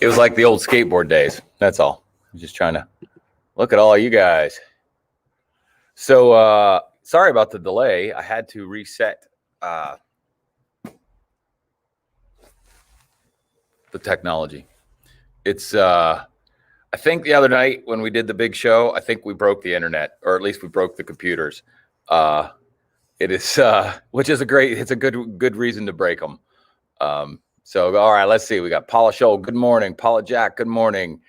It was like the old skateboard days. That's all. I'm just trying to look at all you guys. So sorry about the delay. I had to reset the technology. It's I think the other night when we did the big show, I think we broke the internet, or at least we broke the computers. It is which is it's a good reason to break them. So all right, let's see. We got Paula Scholl, good morning. Paula Jack, good morning.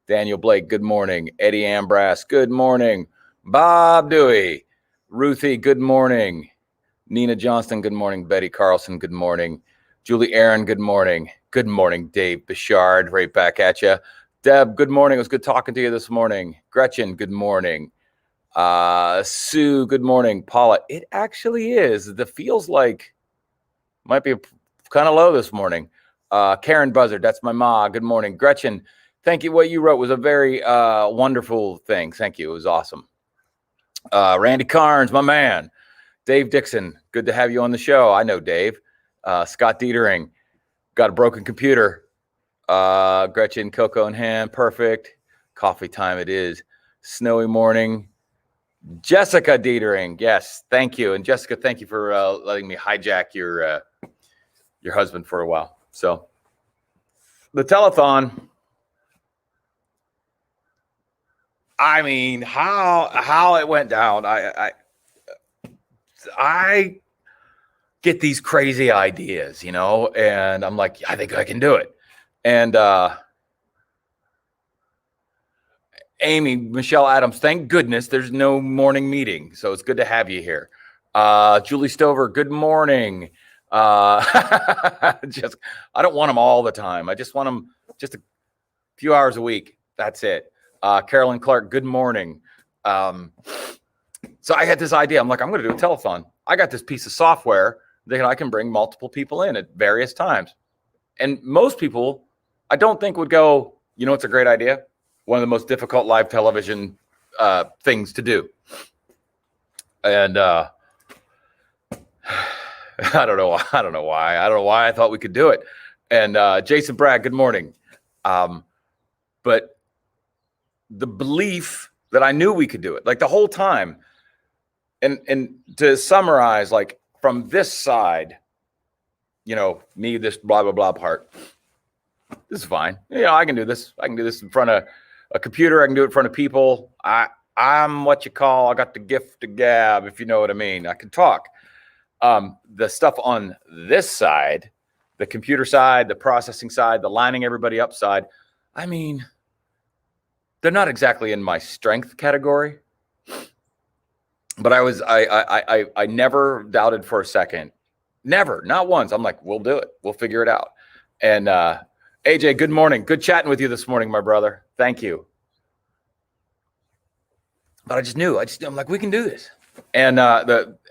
Daniel Blake, good morning. Eddie Ambras, good morning. Bob Dewey, Ruthie, good morning. Nina Johnston, good morning. Betty Carlson, good morning. Julie Aaron, good morning. Good morning, Dave Bichard, right back at you. Deb, good morning. It was good talking to you this morning. Gretchen, good morning. Sue, good morning. Paula, it actually is. The feels like might be kind of low this morning. Karen Buzzard, that's my ma. Good morning. Gretchen, thank you. What you wrote was a very wonderful thing. Thank you. It was awesome. Randy Carnes, my man. Dave Dixon, good to have you on the show. I know Dave. Scott Dietering, got a broken computer. Gretchen, Cocoa and Ham, perfect. Coffee time it is. Snowy morning. Jessica Dietering, yes, thank you. And Jessica, thank you for letting me hijack your husband for a while. So the telethon, I mean, how it went down. I get these crazy ideas, you know, and I'm like, I think I can do it. And Amy, Michelle Adams, thank goodness there's no morning meeting. So it's good to have you here. Julie Stover, good morning. I don't want them all the time. I just want them just a few hours a week. That's it. Carolyn Clark, good morning. So I had this idea. I'm like, I'm going to do a telethon. I got this piece of software that I can bring multiple people in at various times. And most people, I don't think would go, you know, it's a great idea. One of the most difficult live television things to do. And I don't know why. I don't know why I thought we could do it. And Jason Bragg, good morning. But the belief that I knew we could do it, like the whole time. And to summarize, like from this side, you know, me, this blah, blah, blah part, this is fine. You know, I can do this. I can do this in front of a computer. I can do it in front of people. I'm what you call, I got the gift of gab, if you know what I mean. I can talk. The stuff on this side, the computer side, the processing side, the lining everybody up side, I mean, they're not exactly in my strength category. But I never doubted for a second. Never, not once. I'm like, we'll do it. We'll figure it out. And AJ, good morning. Good chatting with you this morning, my brother. Thank you. But I just knew. I'm like, we can do this. And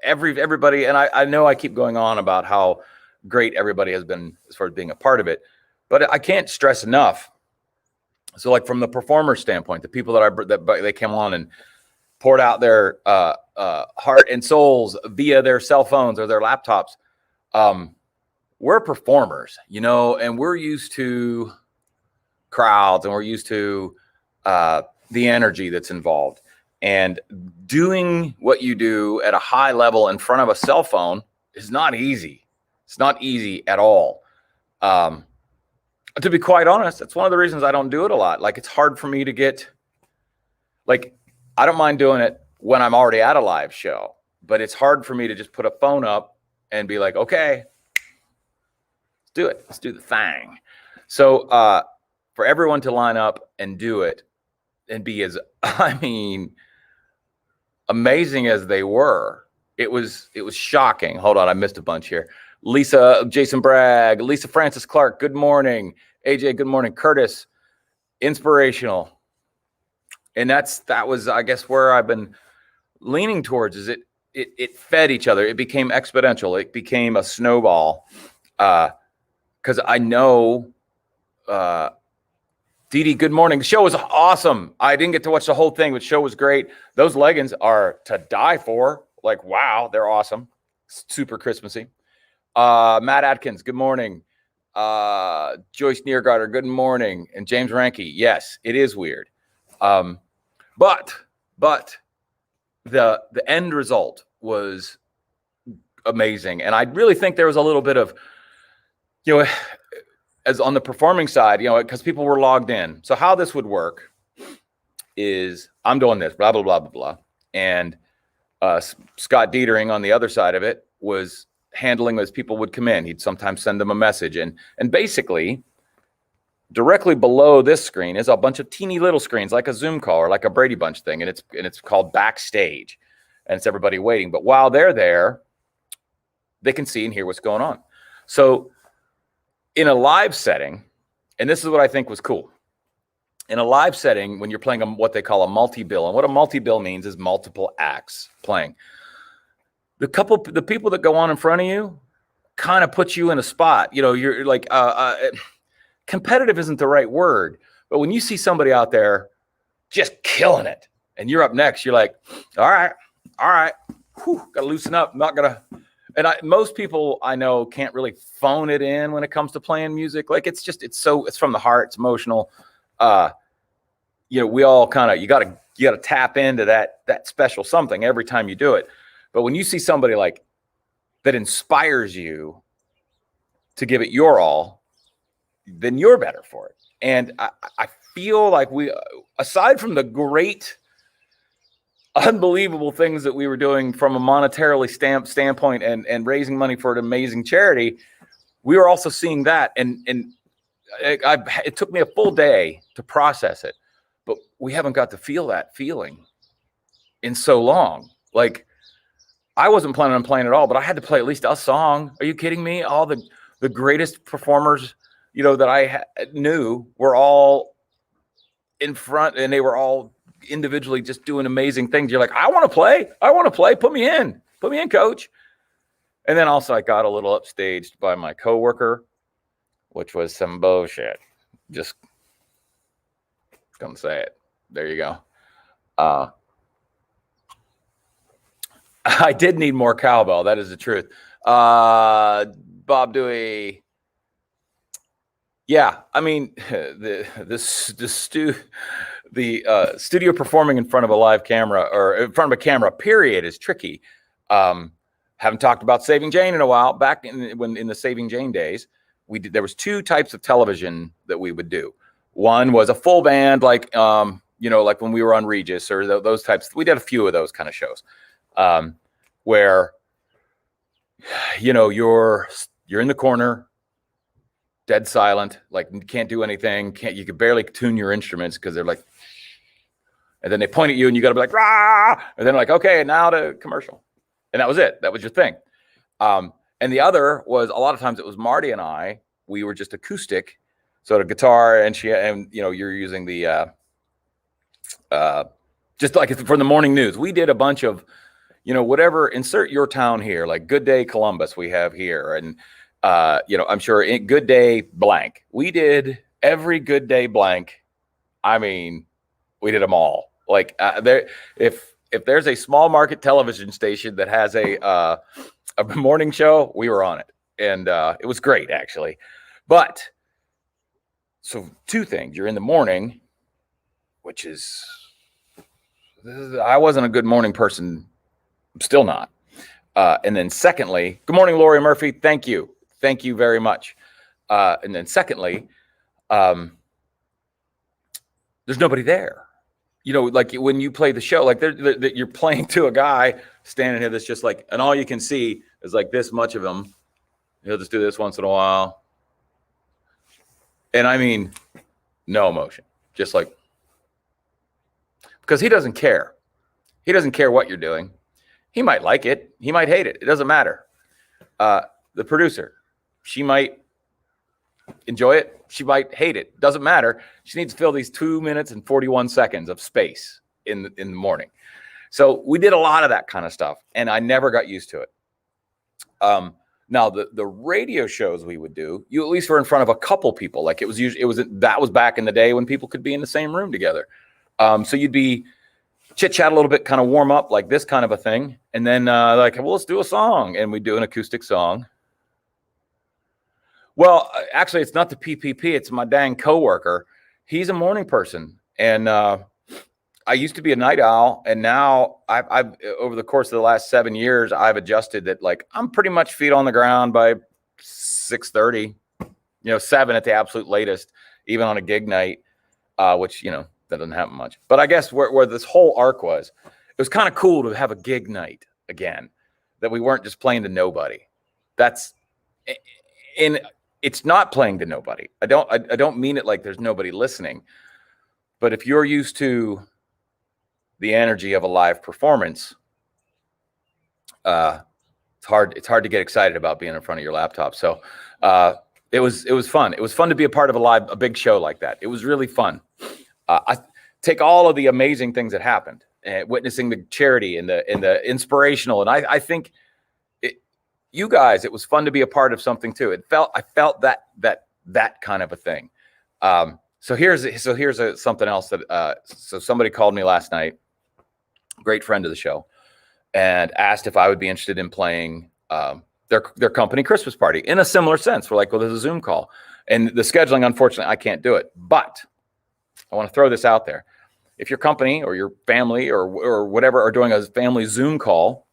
everybody, and I know I keep going on about how great everybody has been as far as being a part of it, but I can't stress enough. So, like from the performer standpoint, the people that they came on and poured out their heart and souls via their cell phones or their laptops. We're performers, you know, and we're used to crowds and we're used to the energy that's involved. And doing what you do at a high level in front of a cell phone is not easy. It's not easy at all. To be quite honest, that's one of the reasons I don't do it a lot. Like, it's hard for me to get, like, I don't mind doing it when I'm already at a live show, but it's hard for me to just put a phone up and be like, okay, let's do it. Let's do the thing. So for everyone to line up and do it and be as, I mean, amazing as they were, it was shocking. Hold on, I missed a bunch here. Lisa, Jason Bragg, Lisa Francis Clark, good morning. AJ, good morning. Curtis, inspirational. And that was, I guess, where I've been leaning towards, is it fed each other. It became exponential. It became a snowball. Because I know, Dee Dee, good morning. The show was awesome. I didn't get to watch the whole thing, but the show was great. Those leggings are to die for. Like, wow, they're awesome. Super Christmassy. Matt Atkins, good morning. Joyce Niergarter, good morning. And James Ranke, yes, it is weird. But the end result was amazing. And I really think there was a little bit of, as on the performing side, because people were logged in. So how this would work is I'm doing this, blah, blah, blah, blah, blah. And Scott Dietering on the other side of it was handling as people would come in. He'd sometimes send them a message. And basically, directly below this screen is a bunch of teeny little screens, like a Zoom call or like a Brady Bunch thing. And it's called Backstage. And it's everybody waiting. But while they're there, they can see and hear what's going on. So in a live setting, and this is what I think was cool. In a live setting, when you're playing what they call a multi-bill, and what a multi-bill means is multiple acts playing. The people that go on in front of you kind of put you in a spot. You're like, competitive isn't the right word, but when you see somebody out there just killing it, and you're up next, you're like, all right, gotta loosen up. I'm not gonna. And most people I know can't really phone it in when it comes to playing music. Like it's from the heart. It's emotional. We all kind of, you gotta tap into that special something every time you do it. But when you see somebody like that inspires you to give it your all, then you're better for it. And I feel like we, aside from the great, unbelievable things that we were doing from a monetarily standpoint and raising money for an amazing charity, we were also seeing that. And it took me a full day to process it, but we haven't got to feel that feeling in so long. Like I wasn't planning on playing at all, but I had to play at least a song. Are you kidding me? All the greatest performers, that I knew were all in front, and they were all individually just doing amazing things. You're like, I want to play. Put me in, coach. And then also I got a little upstaged by my coworker, which was some bullshit. Just gonna say it. There you go. I did need more cowbell. That is the truth. Bob Dewey. Yeah, I mean, the studio performing in front of a live camera or in front of a camera, period, is tricky. Haven't talked about Saving Jane in a while. Back in the Saving Jane days, there was two types of television that we would do. One was a full band, like like when we were on Regis or those types. We did a few of those kind of shows, where you're in the corner, dead silent, like you can't do anything. You could barely tune your instruments because they're like, and then they point at you and you got to be like, rah! And then like, okay, now to commercial. And that was it. That was your thing. And the other was, a lot of times it was Marty and I, we were just acoustic. So the guitar and you're using the, just like for the morning news, we did a bunch of, whatever, insert your town here, like Good Day Columbus we have here. And, I'm sure Good Day blank. We did every Good Day blank. I mean, we did them all. Like if there's a small market television station that has a morning show, we were on it, and it was great actually. But so two things: you're in the morning, which is I wasn't a good morning person, I'm still not. And then secondly, good morning, Lori Murphy. Thank you very much. And then secondly, there's nobody there. Like when you play the show, like you're playing to a guy standing here that's just like, and all you can see is like this much of him. He'll just do this once in a while. And I mean, no emotion, just like, because he doesn't care. He doesn't care what you're doing. He might like it. He might hate it. It doesn't matter. The producer, she might enjoy it. She might hate it. Doesn't matter. She needs to fill these 2 minutes and 41 seconds of space in the morning. So we did a lot of that kind of stuff, and I never got used to it. Now the radio shows we would do, you at least were in front of a couple people. Like that was back in the day when people could be in the same room together. So you'd be chit chat a little bit, kind of warm up, like this kind of a thing, and then well, let's do a song, and we do an acoustic song. Well, actually, it's not the PPP. It's my dang coworker. He's a morning person, and I used to be a night owl, and now I've over the course of the last 7 years, I've adjusted that. Like I'm pretty much feet on the ground by 6:30, 7 at the absolute latest, even on a gig night, which that doesn't happen much. But I guess where this whole arc was, it was kind of cool to have a gig night again, that we weren't just playing to nobody. That's in. It's not playing to nobody. I don't mean it like there's nobody listening, but if you're used to the energy of a live performance, it's hard to get excited about being in front of your laptop. So it was fun. It was fun to be a part of a big show like that. It was really fun. I take all of the amazing things that happened, witnessing the charity and the inspirational, and I think you guys, it was fun to be a part of something too. I felt that kind of a thing. So here's something else that so somebody called me last night, great friend of the show, and asked if I would be interested in playing their company Christmas party in a similar sense. We're like, well, there's a Zoom call, and the scheduling, unfortunately, I can't do it. But I want to throw this out there: if your company or your family or whatever are doing a family Zoom call,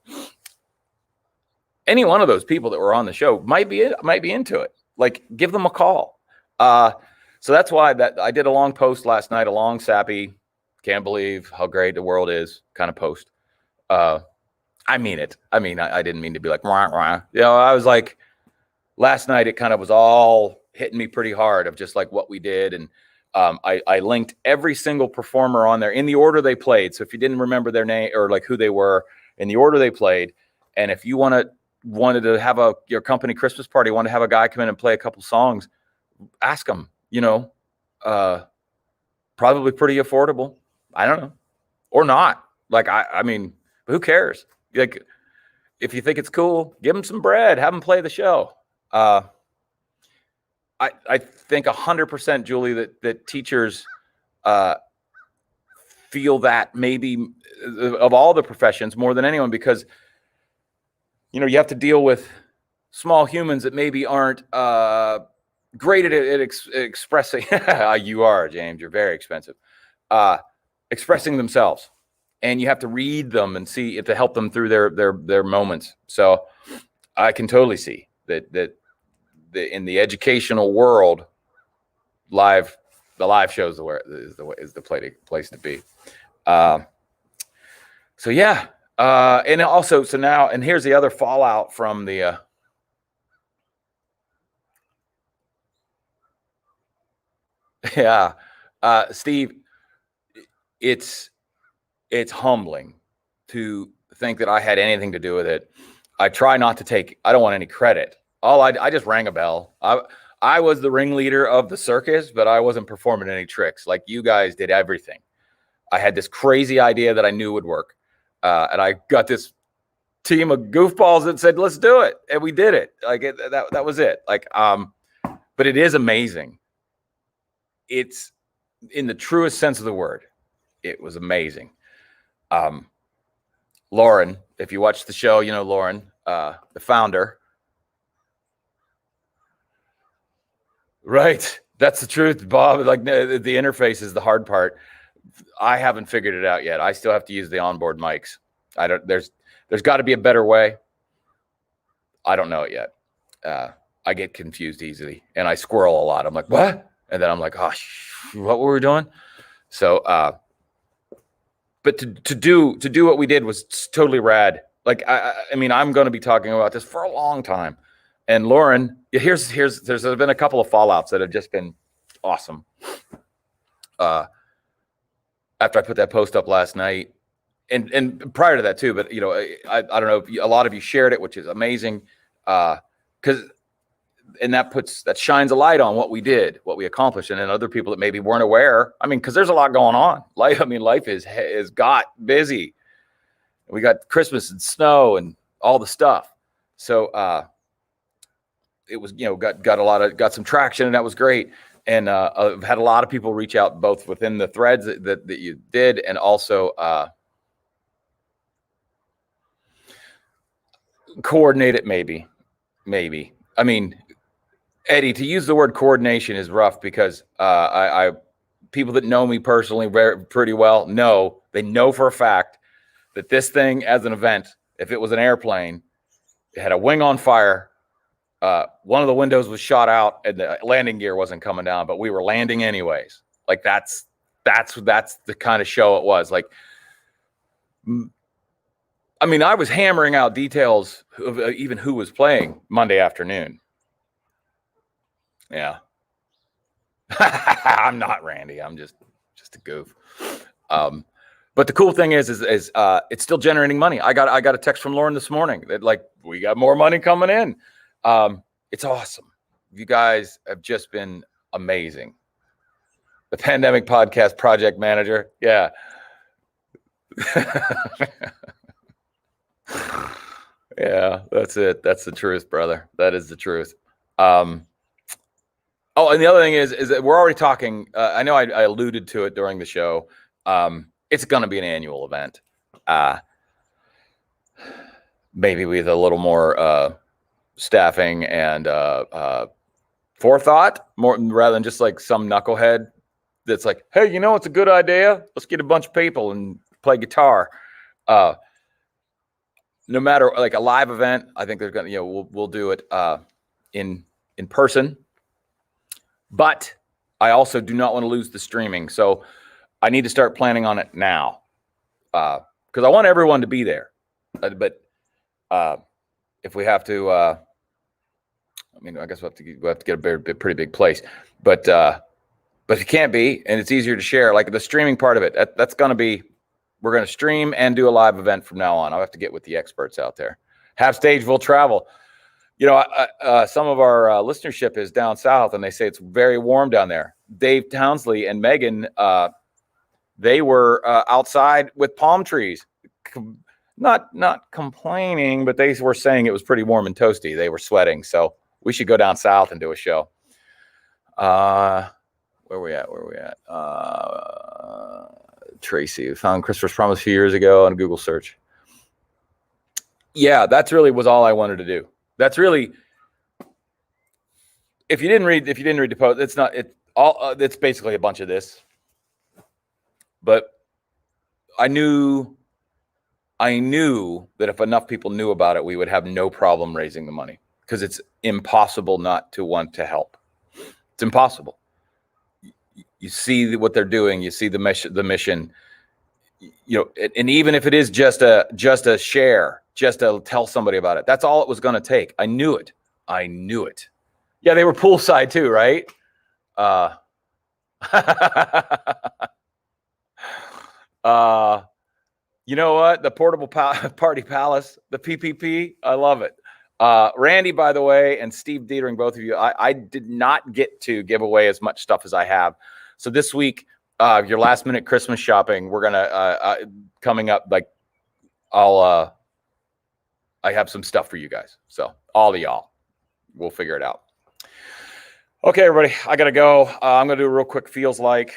any one of those people that were on the show might be into it. Like, give them a call. So that's why I did a long post last night, a long sappy, can't believe how great the world is kind of post. I mean it. I mean, I didn't mean to be like, wah, wah. I was like, last night it kind of was all hitting me pretty hard of just like what we did. And I linked every single performer on there in the order they played. So if you didn't remember their name or like who they were, in the order they played, and if you wanted to have your company Christmas party, wanted to have a guy come in and play a couple songs, ask him. Probably pretty affordable. I don't know, or not. Like I mean, who cares? Like, if you think it's cool, give them some bread, have them play the show. I think 100%, Julie, that teachers feel that maybe of all the professions more than anyone, because you have to deal with small humans that maybe aren't great at expressing. You are, James. You're very expensive. Expressing themselves, and you have to read them and see if to help them through their moments. So I can totally see that in the educational world, the live show is the place to be. So yeah, and also now, and here's the other fallout from the. Yeah, Steve, it's humbling to think that I had anything to do with it. I try not to I don't want any credit. I just rang a bell. I was the ringleader of the circus, but I wasn't performing any tricks. Like, you guys did everything. I had this crazy idea that I knew would work. And I got this team of goofballs that said, let's do it. And we did it. Like, that was it. Like, but it is amazing. It's, in the truest sense of the word, it was amazing. Lauren, if you watch the show, Lauren, the founder. Right. That's the truth, Bob. Like, the interface is the hard part. I haven't figured it out yet. I still have to use the onboard mics. There's got to be a better way. I don't know it yet. I get confused easily, and I squirrel a lot. I'm like, what? And then I'm like, oh, what were we doing? So, but to do what we did was totally rad. Like, I mean, I'm going to be talking about this for a long time. And Lauren, there's been a couple of fallouts that have just been awesome. After I put that post up last night, and prior to that too, but I don't know if a lot of you shared it, which is amazing, because that shines a light on what we did, what we accomplished, and then other people that maybe weren't aware. I mean, because there's a lot going on. Life is got busy. We got Christmas and snow and all the stuff. So it was got some traction, and that was great. And I've had a lot of people reach out, both within the threads that you did, and also coordinate it. Maybe. I mean, Eddie, to use the word coordination is rough because I people that know me personally pretty well know, they know for a fact that this thing as an event, if it was an airplane, it had a wing on fire. One of the windows was shot out and the landing gear wasn't coming down, but we were landing anyways. Like that's the kind of show it was. Like, I mean, I was hammering out details of even who was playing Monday afternoon. Yeah. I'm not Randy. I'm just a goof. But the cool thing is it's still generating money. I got a text from Lauren this morning that like, we got more money coming in. It's awesome. You guys have just been amazing. The Pandemic Podcast Project Manager. Yeah. Yeah, that's it. That's the truth, brother. That is the truth. Oh, and the other thing is that we're already talking. I know I alluded to it during the show. It's going to be an annual event. Maybe with a little more staffing and forethought, more rather than just like some knucklehead that's like, hey, you know, it's a good idea. Let's get a bunch of people and play guitar. No matter like a live event, I think they're gonna, you know, we'll do it in person. But I also do not want to lose the streaming, so I need to start planning on it now because I want everyone to be there. But if we have to, I mean, I guess we'll have to get a pretty big place. But if you can't be, and it's easier to share, like the streaming part of it, that's going to be. We're going to stream and do a live event from now on. I'll have to get with the experts out there. Half Stage will travel. You know, some of our listenership is down south, and they say it's very warm down there. Dave Townsley and Megan, they were outside with palm trees, not complaining, but they were saying it was pretty warm and toasty. They were sweating, so we should go down south and do a show. Where are we at? Tracy found Christopher's Promise a few years ago on a Google search. Yeah, that's really was all I wanted to do. That's really, if you didn't read the post, it's basically a bunch of this. But I knew that if enough people knew about it, we would have no problem raising the money because it's impossible not to want to help. It's impossible. You see what they're doing. You see the mission. You know, and even if it is just a share, just to tell somebody about it, that's all it was going to take. I knew it. Yeah, they were poolside too, right? You know what? The Portable Party Palace, the PPP. I love it. Randy, by the way, and Steve Dietering, both of you, I did not get to give away as much stuff as I have. So this week, your last minute Christmas shopping, we're gonna coming up. Like, I have some stuff for you guys. So all of y'all, we'll figure it out. Okay, everybody, I gotta go. I'm gonna do a real quick feels like.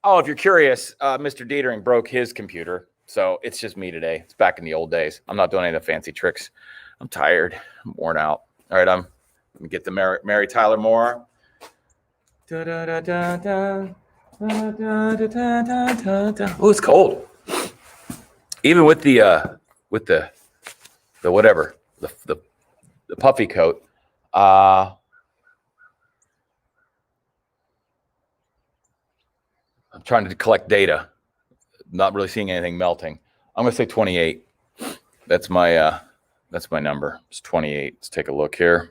Oh, if you're curious, Mr. Dietering broke his computer, so it's just me today. It's back in the old days. I'm not doing any of the fancy tricks. I'm tired. I'm worn out. All right, let me get the Mary Tyler Moore. Oh, it's cold. Even with the whatever, the puffy coat. I'm trying to collect data. Not really seeing anything melting. I'm gonna say 28. That's my number. It's 28. Let's take a look here.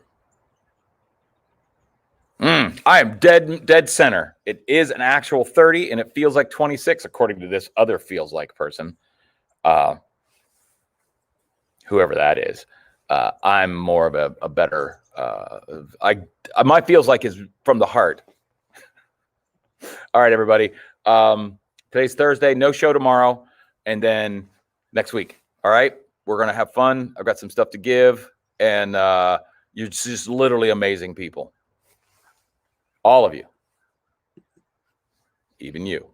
I am dead center. It is an actual 30, and it feels like 26, according to this other feels like person. Whoever that is. I'm more of a better. My feels like is from the heart. All right, everybody. Today's Thursday. No show tomorrow, and then next week. All right, we're gonna have fun. I've got some stuff to give, and you're just literally amazing people. All of you, even you.